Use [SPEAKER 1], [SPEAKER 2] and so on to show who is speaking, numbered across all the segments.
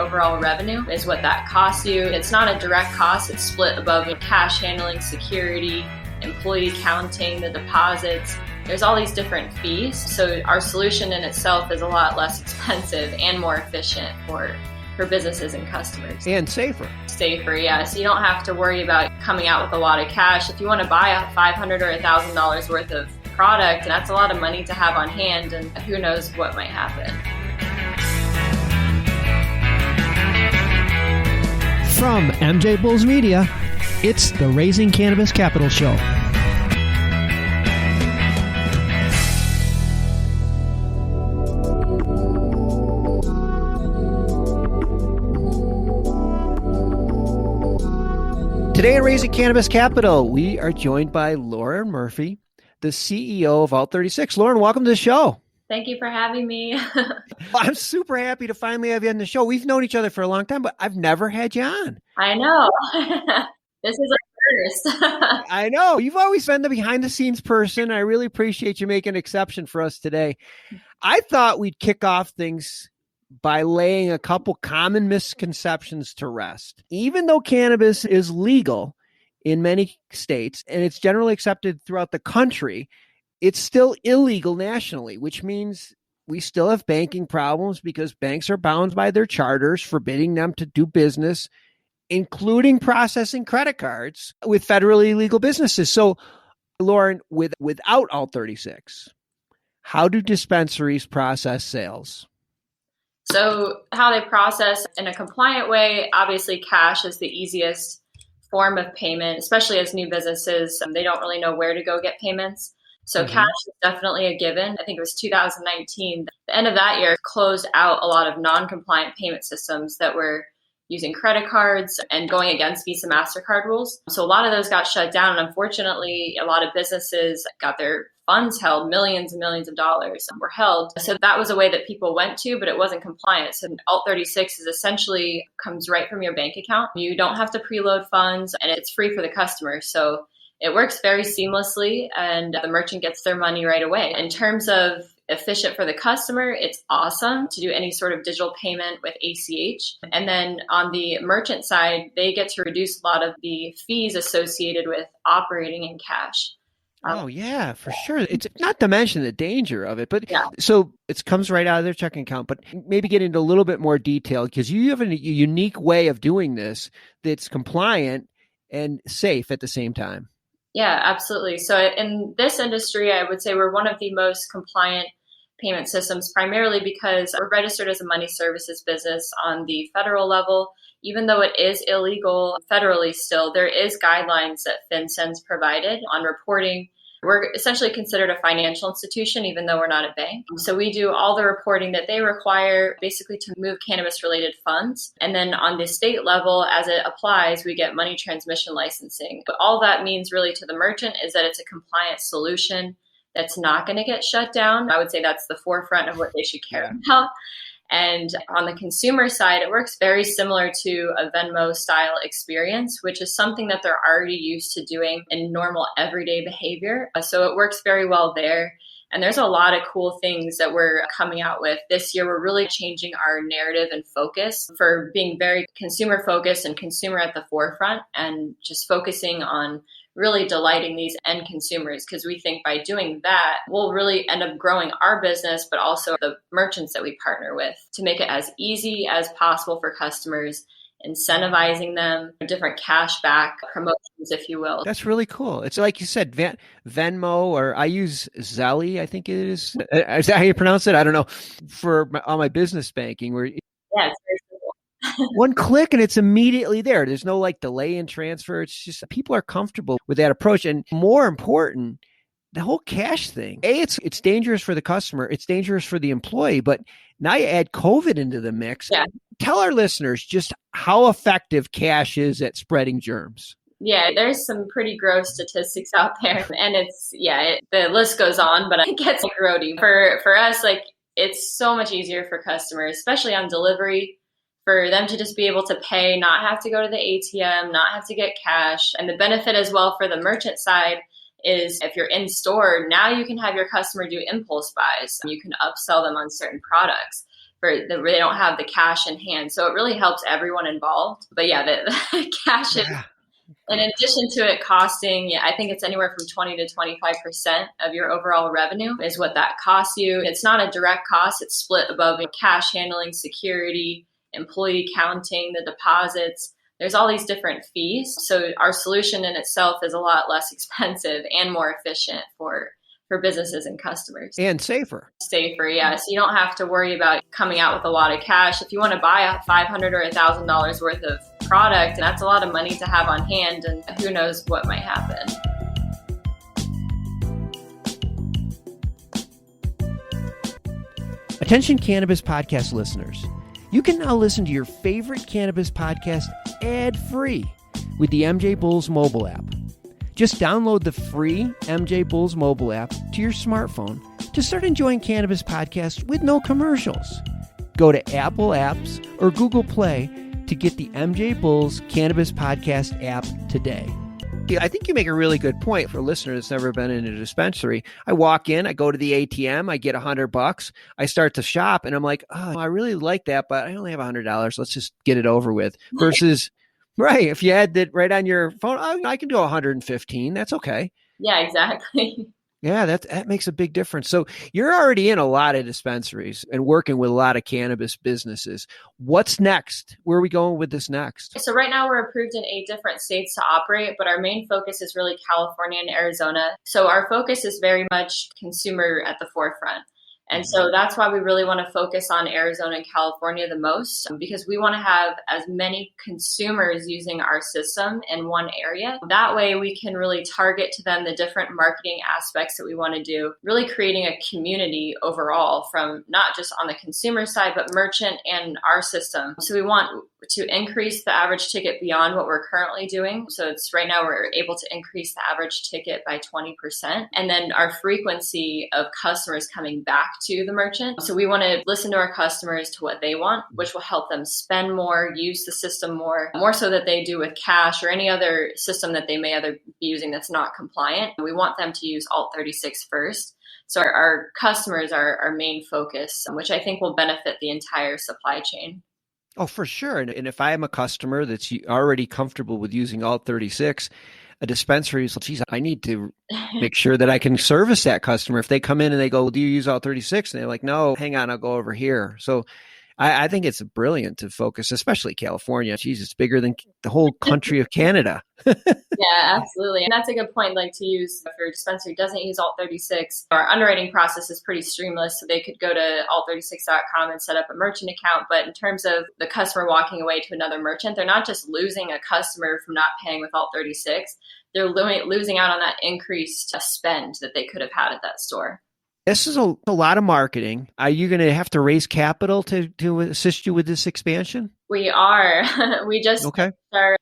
[SPEAKER 1] overall revenue is what that costs you. It's not a direct cost. It's split above cash handling, security, employee counting, the deposits. There's all these different fees. So our solution in itself is a lot less expensive and more efficient for businesses and customers.
[SPEAKER 2] And safer.
[SPEAKER 1] Safer, yeah. So you don't have to worry about coming out with a lot of cash. If you want to buy a $500 or $1,000 worth of product, that's a lot of money to have on hand, and who knows what might happen.
[SPEAKER 2] From MJ Bulls Media, it's the Raising Cannabis Capital Show. Today at Raising Cannabis Capital, we are joined by Lauren Murphy, the CEO of Alt36. Lauren, welcome to the show.
[SPEAKER 1] Thank you for having me.
[SPEAKER 2] I'm super happy to finally have you on the show. We've known each other for a long time, but I've never had you on.
[SPEAKER 1] I know. This is a first.
[SPEAKER 2] I know. You've always been the behind-the-scenes person. I really appreciate you making an exception for us today. I thought we'd kick off things by laying a couple common misconceptions to rest. Even though cannabis is legal in many states and it's generally accepted throughout the country, it's still illegal nationally, which means we still have banking problems because banks are bound by their charters, forbidding them to do business, including processing credit cards with federally legal businesses. So, Lauren, without Alt36, how do dispensaries process sales?
[SPEAKER 1] So how they process in a compliant way, obviously cash is the easiest form of payment, especially as new businesses. They don't really know where to go get payments. So cash is definitely a given. I think it was 2019. The end of that year closed out a lot of non-compliant payment systems that were using credit cards and going against Visa MasterCard rules. So a lot of those got shut down. And unfortunately, a lot of businesses got their funds held, millions and millions of dollars were held. So that was a way that people went to, but it wasn't compliant. So Alt36 is essentially comes right from your bank account. You don't have to preload funds and it's free for the customer. So it works very seamlessly and the merchant gets their money right away. In terms of efficient for the customer, it's awesome to do any sort of digital payment with ACH. And then on the merchant side, they get to reduce a lot of the fees associated with operating in cash.
[SPEAKER 2] Oh, yeah, for sure. It's not to mention the danger of it, but so it comes right out of their checking account, but maybe get into a little bit more detail because you have a unique way of doing this that's compliant and safe at the same time.
[SPEAKER 1] Yeah, absolutely. So in this industry, I would say we're one of the most compliant payment systems, primarily because we're registered as a money services business on the federal level. Even though it is illegal federally still, there is guidelines that FinCEN's provided on reporting. We're essentially considered a financial institution, even though we're not a bank. So we do all the reporting that they require basically to move cannabis-related funds. And then on the state level, as it applies, we get money transmission licensing. But all that means really to the merchant is that it's a compliant solution that's not going to get shut down. I would say that's the forefront of what they should care about. And on the consumer side, it works very similar to a Venmo style experience, which is something that they're already used to doing in normal everyday behavior. So it works very well there. And there's a lot of cool things that we're coming out with. This year, we're really changing our narrative and focus for being very consumer focused and consumer at the forefront and just focusing on really delighting these end consumers, because we think by doing that, we'll really end up growing our business, but also the merchants that we partner with to make it as easy as possible for customers, incentivizing them, different cash back promotions, if you will.
[SPEAKER 2] That's really cool. It's like you said, Venmo, or I use Zelly, I think it is. Is that how you pronounce it? I don't know. For all my business banking, where
[SPEAKER 1] yeah, it's very simple.
[SPEAKER 2] one click and it's immediately there. There's no like delay in transfer. It's just people are comfortable with that approach. And more important, the whole cash thing. It's dangerous for the customer. It's dangerous for the employee. But now you add COVID into the mix. Yeah. Tell our listeners just how effective cash is at spreading germs.
[SPEAKER 1] Yeah, there's some pretty gross statistics out there. And the list goes on, but it gets grody. For us, it's so much easier for customers, especially on delivery, for them to just be able to pay, not have to go to the ATM, not have to get cash. And the benefit as well for the merchant side is if you're in store, now you can have your customer do impulse buys. You can upsell them on certain products. they don't have the cash in hand. So it really helps everyone involved. But yeah, the cash is, in addition to it costing, I think it's anywhere from 20 to 25% of your overall revenue is what that costs you. It's not a direct cost. It's split above cash handling, security, employee counting, the deposits. There's all these different fees. So our solution in itself is a lot less expensive and more efficient for businesses and customers.
[SPEAKER 2] And safer.
[SPEAKER 1] Safer, yeah. So you don't have to worry about coming out with a lot of cash. If you want to buy a $500 or $1,000 worth of product, that's a lot of money to have on hand, and who knows what might happen.
[SPEAKER 2] Attention Cannabis Podcast listeners. You can now listen to your favorite cannabis podcast ad-free with the MJ Bulls mobile app. Just download the free MJ Bulls mobile app to your smartphone to start enjoying cannabis podcasts with no commercials. Go to Apple Apps or Google Play to get the MJ Bulls Cannabis Podcast app today. I think you make a really good point for a listener that's never been in a dispensary. I walk in, I go to the ATM, I get $100, I start to shop, and I'm like, oh, I really like that, but I only have $100. Let's just get it over with. Versus, right, if you had that right on your phone, I can do 115. That's okay.
[SPEAKER 1] Yeah, exactly.
[SPEAKER 2] Yeah, that makes a big difference. So you're already in a lot of dispensaries and working with a lot of cannabis businesses. What's next? Where are we going with this next?
[SPEAKER 1] So right now we're approved in 8 different states to operate, but our main focus is really California and Arizona. So our focus is very much consumer at the forefront. And so that's why we really want to focus on Arizona and California the most, because we want to have as many consumers using our system in one area. That way we can really target to them the different marketing aspects that we want to do, really creating a community overall from not just on the consumer side, but merchant and our system. So we want to increase the average ticket beyond what we're currently doing. So it's right now we're able to increase the average ticket by 20%. And then our frequency of customers coming back to the merchant. So we want to listen to our customers to what they want, which will help them spend more, use the system more so that they do with cash or any other system that they may either be using that's not compliant. We want them to use Alt36 first. So our customers are our main focus, which I think will benefit the entire supply chain.
[SPEAKER 2] Oh, for sure. And if I am a customer that's already comfortable with using Alt36, a dispensary is, geez, I need to make sure that I can service that customer. If they come in and they go, do you use Alt36? And they're like, no, hang on, I'll go over here. So I think it's brilliant to focus, especially California. Geez, it's bigger than the whole country of Canada.
[SPEAKER 1] Yeah, absolutely. And that's a good point, like to use for a dispensary doesn't use Alt36. Our underwriting process is pretty streamless. So they could go to alt36.com and set up a merchant account. But in terms of the customer walking away to another merchant, they're not just losing a customer from not paying with Alt36. They're losing out on that increased spend that they could have had at that store.
[SPEAKER 2] This is a lot of marketing. Are you going to have to raise capital to assist you with this expansion?
[SPEAKER 1] We are. We just
[SPEAKER 2] okay.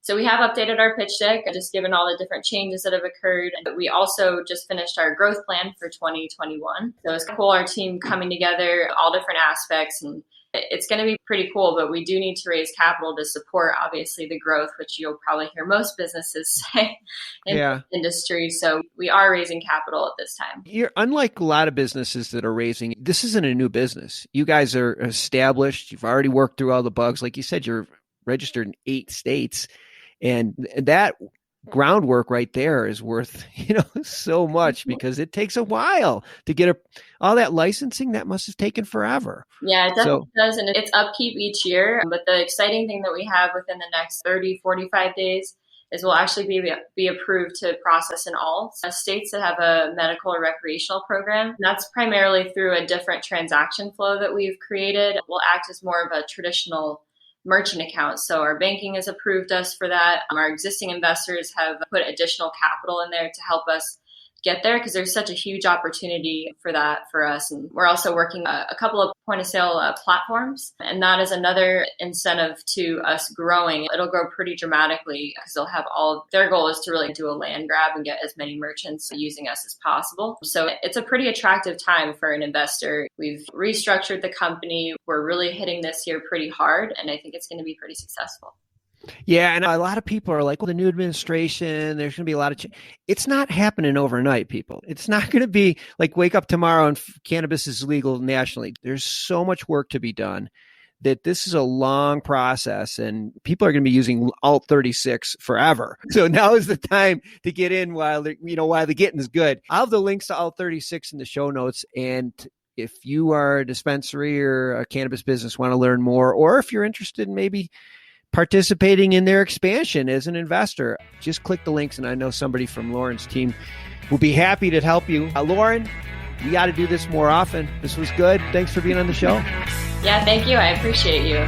[SPEAKER 1] So we have updated our pitch deck, just given all the different changes that have occurred. We also just finished our growth plan for 2021. So it's cool, our team coming together, all different aspects, and it's going to be pretty cool, but we do need to raise capital to support, obviously, the growth, which you'll probably hear most businesses say in the industry. So we are raising capital at this time.
[SPEAKER 2] You're unlike a lot of businesses that are raising. This isn't a new business. You guys are established. You've already worked through all the bugs. Like you said, you're registered in 8 states. And that groundwork right there is worth, so much because it takes a while to get all that licensing. That must have taken forever.
[SPEAKER 1] Yeah, it definitely does. And it's upkeep each year. But the exciting thing that we have within the next 30, 45 days is we'll actually be approved to process in all states that have a medical or recreational program. And that's primarily through a different transaction flow that we've created. We'll act as more of a traditional merchant account. So our banking has approved us for that. Our existing investors have put additional capital in there to help us get there because there's such a huge opportunity for that for us. And we're also working a couple of point of sale platforms. And that is another incentive to us growing. It'll grow pretty dramatically because they'll have their goal is to really do a land grab and get as many merchants using us as possible. So it's a pretty attractive time for an investor. We've restructured the company. We're really hitting this year pretty hard. And I think it's going to be pretty successful.
[SPEAKER 2] Yeah, and a lot of people are like, well, the new administration, there's going to be a lot of change. It's not happening overnight, people. It's not going to be like wake up tomorrow and cannabis is legal nationally. There's so much work to be done that this is a long process, and people are going to be using Alt 36 forever. So now is the time to get in while the getting is good. I'll have the links to Alt 36 in the show notes, and if you are a dispensary or a cannabis business, want to learn more, or if you're interested in maybe participating in their expansion as an investor, just click the links, and I know somebody from Lauren's team will be happy to help you. Lauren, we got to do this more often. This was good. Thanks for being on the show.
[SPEAKER 1] Yeah, thank you. I appreciate you.